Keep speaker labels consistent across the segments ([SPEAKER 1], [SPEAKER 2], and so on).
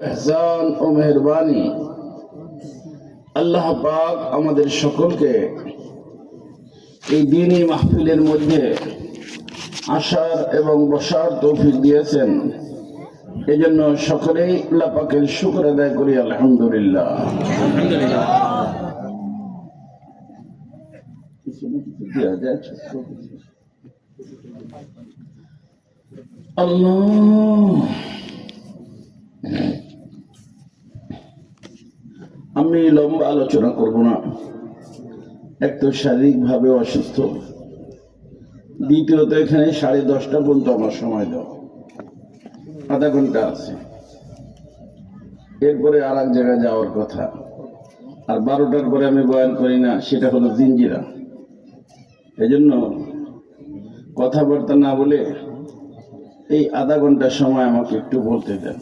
[SPEAKER 1] এহসান ও মেহেরবানি আল্লাহ পাক আমাদের সকলকে এই দ্বীনি মাহফিলের মধ্যে আসার এবং বসার তৌফিক দিয়েছেন। এজন্য সকলেই আল্লাহ পাকের শুকর আদায় করি আলহামদুলিল্লাহ। আল্লাহ, আমি লম্বা আলোচনা করব না। এক তো শারীরিক ভাবে অসুস্থ, দ্বিতীয়ত এখানে 10:30 পর্যন্ত আমার সময় দাও, আধা ঘন্টা আছে, এরপরে আর এক জায়গায় যাওয়ার কথা। আর 12টার পরে আমি বয়ান করি না, সেটা হলো জিঞ্জিরা। এজন্য কথাবার্তা না বলে এই আধা ঘন্টা সময় আমাকে একটু বলতে দেন।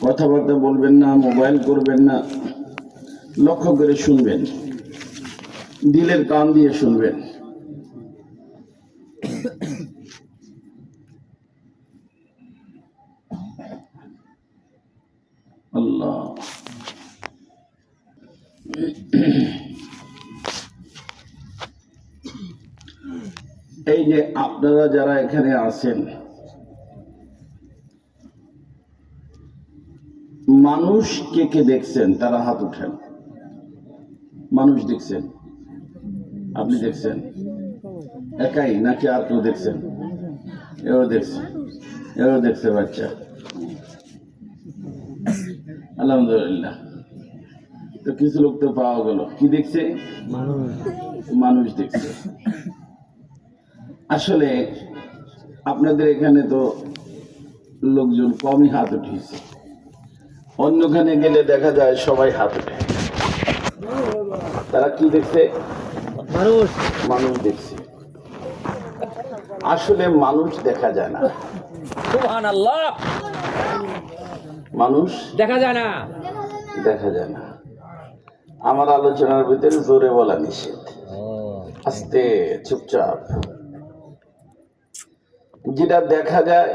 [SPEAKER 1] কথাবার্তা বলবেন না, মোবাইল করবেন না, লক্ষ্য করে শুনবেন, দিলের কান দিয়ে শুনবেন। আল্লাহ, এই যে আপনারা যারা এখানে আছেন, মানুষ কে কে দেখছেন? তারা হাত উঠেন। মানুষ দেখছেন? আপনি দেখছেন একাই নাকি আর কেউ দেখছেন? এও দেখছে, এও দেখছে বাচ্চা। আলহামদুলিল্লাহ। তো কিছু লোক তো পাওয়া গেল। কি দেখছে? মানুষ দেখছে। আসলে আপনাদের এখানে তো লোকজন কমই হাত উঠিয়েছে, অন্যখানে গেলে দেখা যায় সবাই হাত উঠে। তারা কি দেখছে? মানুষ দেখছে। আসলে মানুষ দেখা যায় না,
[SPEAKER 2] সুবহানাল্লাহ।
[SPEAKER 1] মানুষ
[SPEAKER 2] দেখা যায় না,
[SPEAKER 1] দেখা যায় না। আমার আলোচনার ভিতরে জোরে বলা নিষেধ, আস্তে চুপচাপ। যেটা দেখা যায়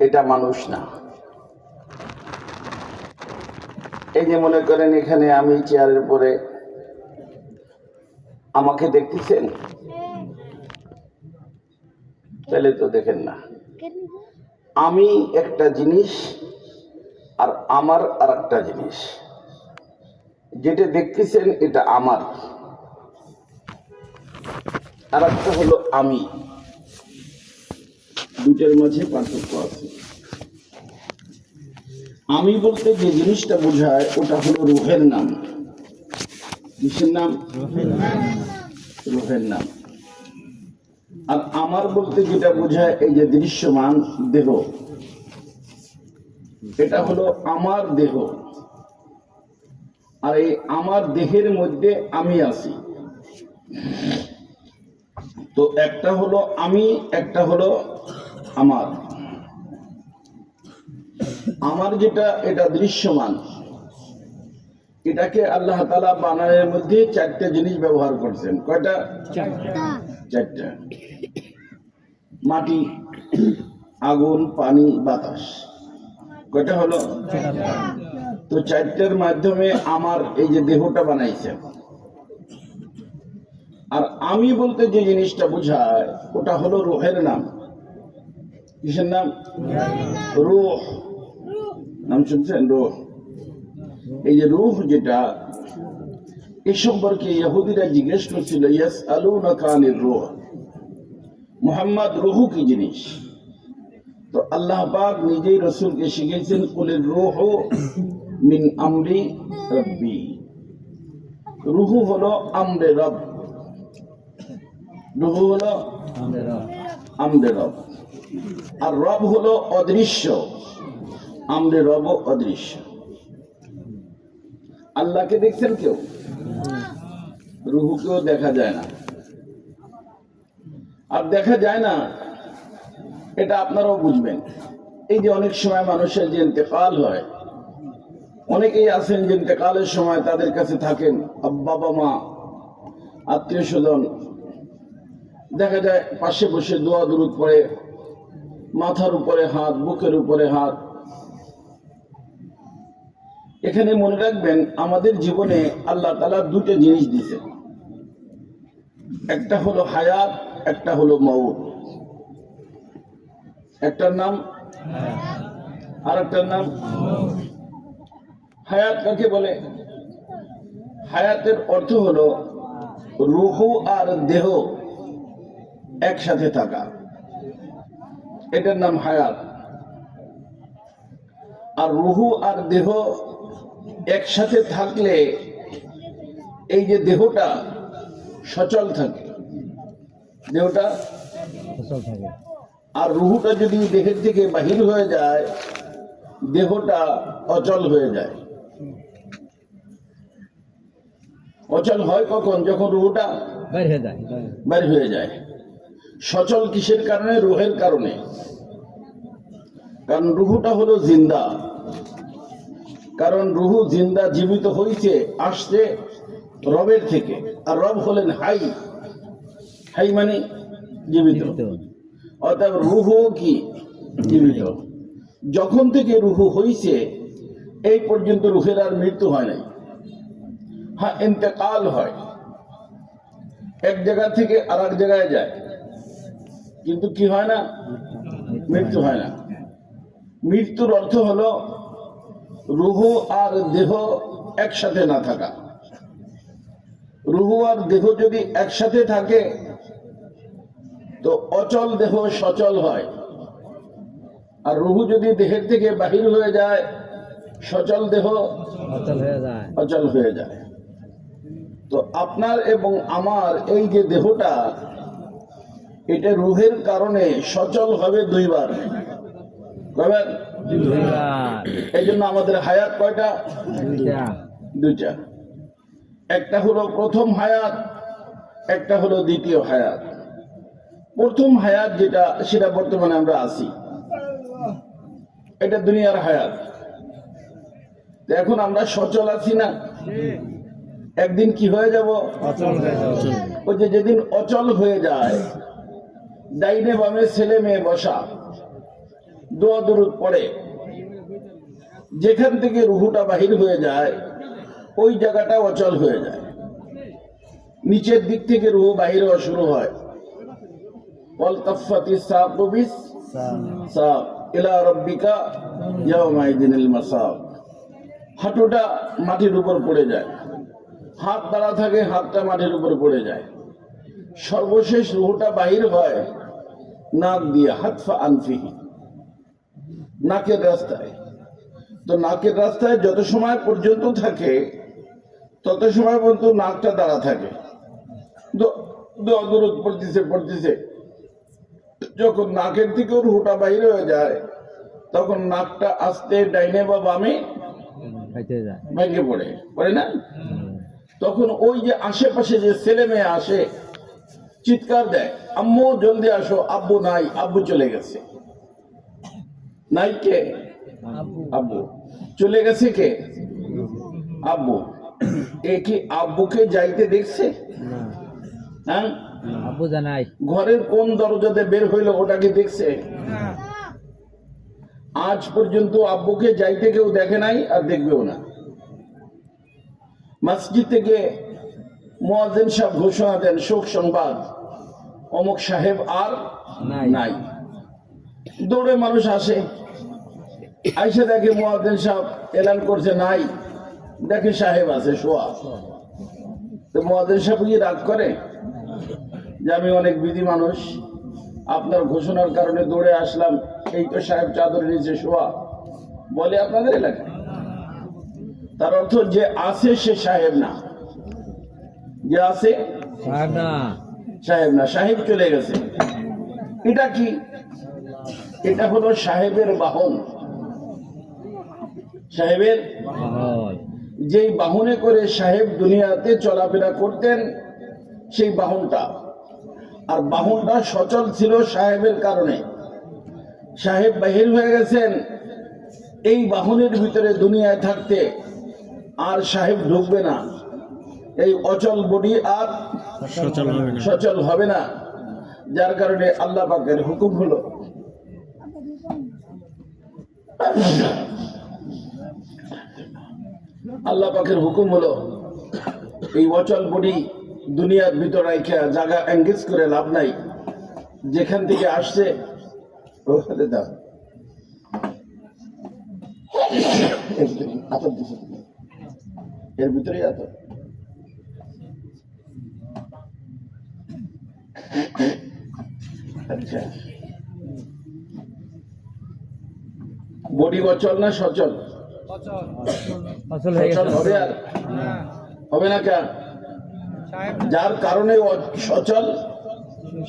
[SPEAKER 1] এটা মানুষ না। এই যে মনে করেন এখানে আমি চেয়ারের উপরে, আমাকে দেখতেছেন? তাহলে তো দেখেন না। আমি একটা জিনিস আর আমার আর একটা জিনিস। যেটা দেখতেছেন এটা আমার, আর একটা হলো আমি। দুটার মাঝে পার্থক্য আছে। আমি বলতে যে জিনিসটা বোঝায় ওটা হলো রূহের নাম। কিসের নাম? রূহের নাম। আর আমার বলতে যেটা বোঝায় এই যে দৃশ্যমান দেহ, এটা হলো আমার দেহ। আর এই আমার দেহের মধ্যে আমি আছি। তো একটা হলো আমি, একটা হলো আমার। আমার যেটা, এটা দৃশ্যমান। এটাকে আল্লাহ তাআলা বানানোর মধ্যে 4টা জিনিস ব্যবহার করছেন। কয়টা? 4টা। মাটি, আগুন, পানি, বাতাস। কয়টা হলো? তো 4টার মাধ্যমে আমার এই যে দেহটা বানাইছেন। আর আমি বলতে যে জিনিসটা বোঝায় ওটা হলো রূহের নাম। কিসের নাম? রূহ। নাম শুনছেন? রূহ। এই যে রূহ যেটা, এই সম্পর্কে ইহুদিরা জিজ্ঞেস করছিল, ইয়াসআলুনাকা আনির রূহ, মুহাম্মদ রূহ কি জিনিস? তো আল্লাহ পাক নিজেই রাসূলকে শিখিয়েছেন, কুলির রূহু মিন আমরি রাব্বি। রূহ হলো আমরে রব। রূহ হলো আমরে রব। আর রব হলো অদৃশ্য, আমরে রব অদৃশ্য। আল্লাহকে দেখছেন কেউ? রূহকেও দেখা যায় না। আর দেখা যায় না, এটা আপনারাও বুঝবেন। এই যে অনেক সময় মানুষের যে ইন্তেকাল হয়, অনেকেই আছেন যে ইন্তেকালের সময় তাদের কাছে থাকেন বাবা মা, আত্মীয় স্বজন। দেখা যায় পাশে বসে দোয়া দুরূদ পড়ে, মাথার উপরে হাত, বুকের উপরে হাত, এখানে মনে রাখবেন আমাদের জীবনে আল্লাহ তাআলা দুটো জিনিস দিয়েছে, একটা হলো হায়াত, একটা হলো মউত। একটার নাম আর একটার নাম হায়াত। কাকে বলে? হায়াতের অর্থ হলো রূহ আর দেহ একসাথে থাকা, এটার নাম হায়াত। আর রূহ আর দেহ একসাথে থাকলে এই যে দেহটা সচল থাকে, দেহটা
[SPEAKER 2] ফসল থাকে।
[SPEAKER 1] আর রুহুটা যদি দেহের থেকে বাহির হয়ে যায়, দেহটা অচল হয়ে যায়। অচল হয় কখন? যখন রুহুটা
[SPEAKER 2] বের হয়ে যায়।
[SPEAKER 1] বের হয়ে যায়। সচল কিসের কারণে? রুহের কারণে। কারণ রুহুটা হলো জিন্দা, কারণ রুহু জিন্দা, জীবিত হয়েছে, আসছে রবের থেকে। আর রব হলেন হাই। হাই মানে জীবিত, অর্থাৎ রুহু কি জীবিত। যখন থেকে রুহু হয়েছে এই পর্যন্ত রুহের আর মৃত্যু হয় নাই। হ্যাঁ, ইন্তেকাল হয়, এক জায়গা থেকে আর এক জায়গায় যায়, কিন্তু কি হয় না? মৃত্যু হয় না। মৃত্যুর অর্থ হলো রুহু আর দেহ একসাথে না থাকা। রুহু আর দেহ যদি একসাথে থাকে তো অচল দেহ সচল হয়, আর রুহু যদি দেহের থেকে বাহির হয়ে যায়, সচল দেহ
[SPEAKER 2] অচল হয়ে যায়।
[SPEAKER 1] অচল হয়ে যায়। তো আপনার এবং আমার এই যে দেহটা, এটা রুহের কারণে সচল হবে দুইবার। কয়বার?
[SPEAKER 2] দুইবার।
[SPEAKER 1] এই জন্য আমাদের হায়াত কয়টা?
[SPEAKER 2] দুইটা।
[SPEAKER 1] দুইটা। একটা হলো প্রথম হায়াত, একটা হলো দ্বিতীয় হায়াত। প্রথম হায়াত যেটা, সেটা বর্তমানে আমরা আছি, এটা দুনিয়ার হায়াত। তো এখন আমরা সচল আছি না? একদিন কি হয়ে যাব?
[SPEAKER 2] অচল হয়ে যাবে।
[SPEAKER 1] ওই যে যেদিন অচল হয়ে যায়, ডাইনে বামে ছেলে মেয়ে বসা, দোয়া দরুদ পড়ে, যেখান থেকে রুহুটা বাহির হয়ে যায় ওই জায়গাটা অচল হয়ে যায়। নিচের দিক থেকে রুহু বাহির হওয়া শুরু হয়। ওয়ালতাফাতিস সাকু বিস সাক ইলা রাব্বিকা ইয়াওমাইদিনিল মাসাক। হাঁটুটা মাটির উপর পড়ে যায়, হাত দাঁড়া থাকে, হাতটা মাটির উপর পড়ে যায়। সর্বশেষ রুহুটা বাহির হয় নাক দিয়ে, হাতফা আনফিহি, নাকের রাস্তায়। তো নাকের রাস্তায় যত সময় পর্যন্ত থাকে তত সময় পর্যন্ত নাকটা দাঁড়া থাকে, দরদ পড়তেছে পড়তেছে। যখন নাকের থেকেও রুহুটা বাহির হয়ে যায়, তখন নাকটা আস্তে ডাইনে বা বামে ভেঙে পড়ে, পড়ে না? তখন ওই যে আশেপাশে যে ছেলে মেয়ে আসে, চিৎকার দেয়, আম্মু জলদি আসো, আব্বু নাই, আব্বু চলে গেছে। নাই কে? আব্বু চলে গেছে। কে? আব্বু। এ কি আব্বুকে যাইতে দেখছে? হ্যাঁ,
[SPEAKER 2] আব্বু জানাই।
[SPEAKER 1] ঘরের কোন দরজাতে বের হইলো ওটা কি দেখছে? আজ পর্যন্ত আব্বুকে যাইতে কেউ দেখে নাই, আর দেখবেও না। মসজিদ থেকে মুয়াজ্জিন সাহেব ঘোষণা দেন, শোক সংবাদ, অমুক সাহেব আর নাই। দৌড়ে মানুষ আসে, আইসা দেখে মুয়াজ্জিন সাহেব এলান করছে নাই, দেখে সাহেব আছে শোয়া। তো মুয়াজ্জিন সাহেব কি রাগ করে যে আমি অনেক বিধি মানুষ, আপনার ঘোষণার কারণে দৌড়ে আসলাম, এই তো সাহেব চাদরের নিচে শোয়া? বলে আপনাদের এলাকায়। তার অর্থ যে আছে সে সাহেব না, যে আছে সাহেব না, সাহেব চলে গেছে। এটা কি? এটা হলো সাহেবের বাহন। সাহেবের যেই বাহনে করে সাহেব দুনিয়াতে চলাফেরা করতেন, সেই বাহনটা। আর বাহনটা সচল ছিল সাহেবের কারণে। সাহেব বাহির হয়ে গেছেন, এই বাহনের ভিতরে দুনিয়ায় থাকতে আর সাহেব ঢুকবে না। এই অচল বডি আর সচল হবে না, যার কারণে আল্লাহ পাকের হুকুম হলো আল্লাহ পাকের হুকুম হলো এই অচল বডি দুনিয়ার ভিতর রাইখা জায়গা এঙ্গেজ করে লাভ নাই, যেখান থেকে আসছে ওখানে দাও। আতর দিছে এর ভিতরেই আতর। আচ্ছা, বডি অচল না সচল?
[SPEAKER 2] ফসল হয়ে
[SPEAKER 1] সচল
[SPEAKER 2] গেছে।
[SPEAKER 1] হবে আর হবে না কেন? যার কারণে সচল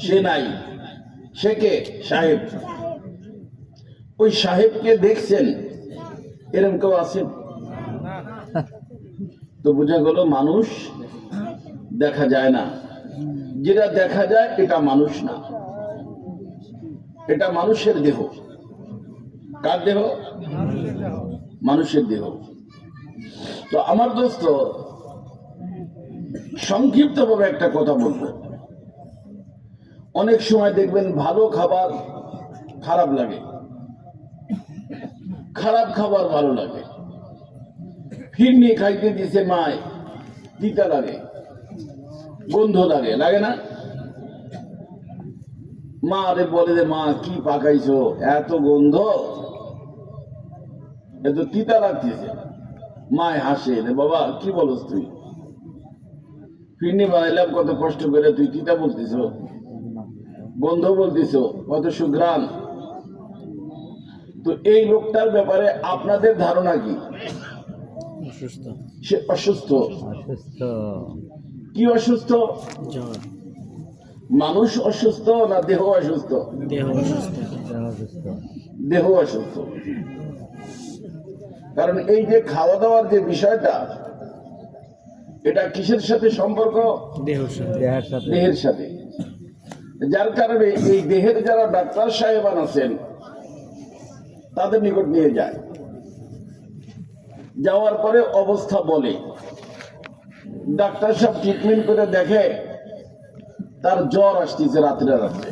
[SPEAKER 1] সে নাই, সে কে? সাহেব। ওই সাহেবকে দেখছেন? এরকম কেউ আছেন? তো বোঝা গেল মানুষ দেখা যায় না, যেটা দেখা যায় এটা মানুষ না, এটা মানুষের দেহ। কার দেহ? মানুষের দেহ। তো আমার দোস্ত, সংক্ষিপ্ত ভাবে একটা কথা বলবো। অনেক সময় দেখবেন ভালো খাবার খারাপ লাগে, খারাপ খাবার ভালো লাগে। ফিরনি খাইতে দিছে মায়, তিতা লাগে, গন্ধ লাগে, লাগে না? মা আরে বলে যে মা কি পাকাইছো, এত গন্ধ, এত তিতা লাগতেছে। মায় হাসে, রে বাবা কি বলস তুই, ফিরনি বানাইলাম কত কষ্ট করে, তুই তিতা বলতিস, গন্ধ বলতিস, কত সুঘ্রাণ। তো এই লোকটার ব্যাপারে আপনাদের ধারণা কি? সে অসুস্থ।
[SPEAKER 2] অসুস্থ।
[SPEAKER 1] কি অসুস্থ? মানুষ অসুস্থ না দেহ অসুস্থ?
[SPEAKER 2] দেহ অসুস্থ।
[SPEAKER 1] দেহ অসুস্থ। কারণ এই যে খাওয়া দাওয়ার যে বিষয়টা, এটা কিসের সাথে সম্পর্ক?
[SPEAKER 2] দেহের সাথে।
[SPEAKER 1] দেহের সাথে। যার কারণে এই দেহের যারা ডাক্তার সাহেবান আছেন তাদের নিকট নিয়ে যায়, যাওয়ার পরে অবস্থা বলে, ডাক্তার সাহেব ট্রিটমেন্ট করে দেখে তার জ্বর আসতেছে রাত্রে রাত্রে।